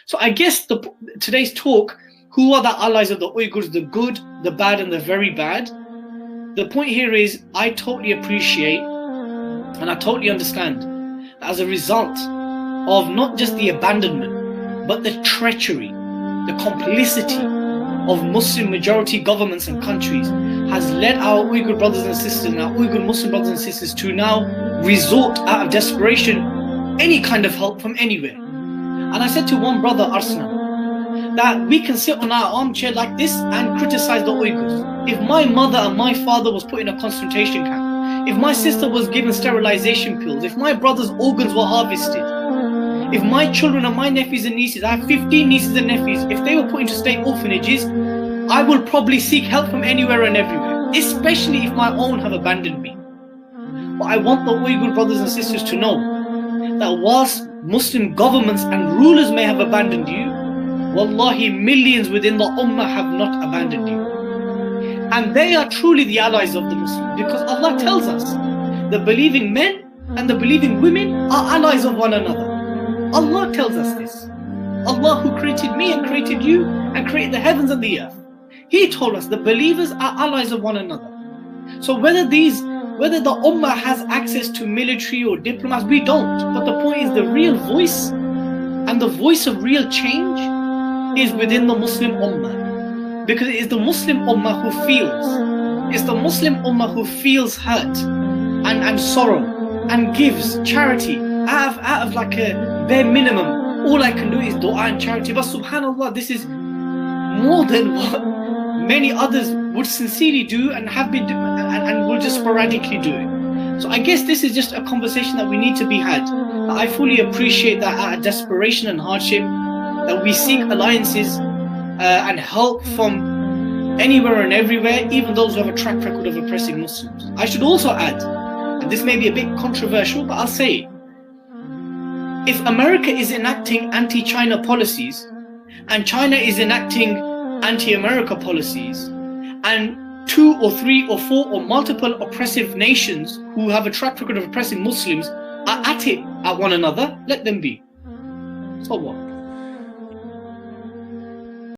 So I guess today's talk, who are the allies of the Uyghurs, the good, the bad, and the very bad? The point here is, I totally appreciate and I totally understand that as a result of not just the abandonment, but the treachery, the complicity of Muslim majority governments and countries has led our Uyghur brothers and sisters and our Uyghur Muslim brothers and sisters to now resort out of desperation any kind of help from anywhere. And I said to one brother, Arslan, that we can sit on our armchair like this and criticize the Uyghurs. If my mother and my father was put in a concentration camp, if my sister was given sterilization pills, if my brother's organs were harvested, if my children and my nephews and nieces, I have 15 nieces and nephews, if they were put into state orphanages, I will probably seek help from anywhere and everywhere, especially if my own have abandoned me. But I want the Uyghur brothers and sisters to know that whilst Muslim governments and rulers may have abandoned you, wallahi, millions within the Ummah have not abandoned you. And they are truly the allies of the Muslims, because Allah tells us the believing men and the believing women are allies of one another. Allah tells us this. Allah, who created me and created you and created the heavens and the earth, He told us the believers are allies of one another. So whether the Ummah has access to military or diplomats, we don't. But the point is, the real voice and the voice of real change is within the Muslim Ummah. Because it is the Muslim Ummah who feels. It's the Muslim Ummah who feels hurt and sorrow and gives charity out of like a bare minimum. All I can do is dua and charity. But subhanAllah, this is more than what many others would sincerely do and have been doing and will just sporadically do it. So I guess this is just a conversation that we need to be had. I fully appreciate that out of desperation and hardship, that we seek alliances and help from anywhere and everywhere, even those who have a track record of oppressing Muslims. I should also add, and this may be a bit controversial, but I'll say it. If America is enacting anti-China policies and China is enacting anti-America policies, and 2 or 3 or 4 or multiple oppressive nations who have a track record of oppressing Muslims are at it at one another, let them be. So what?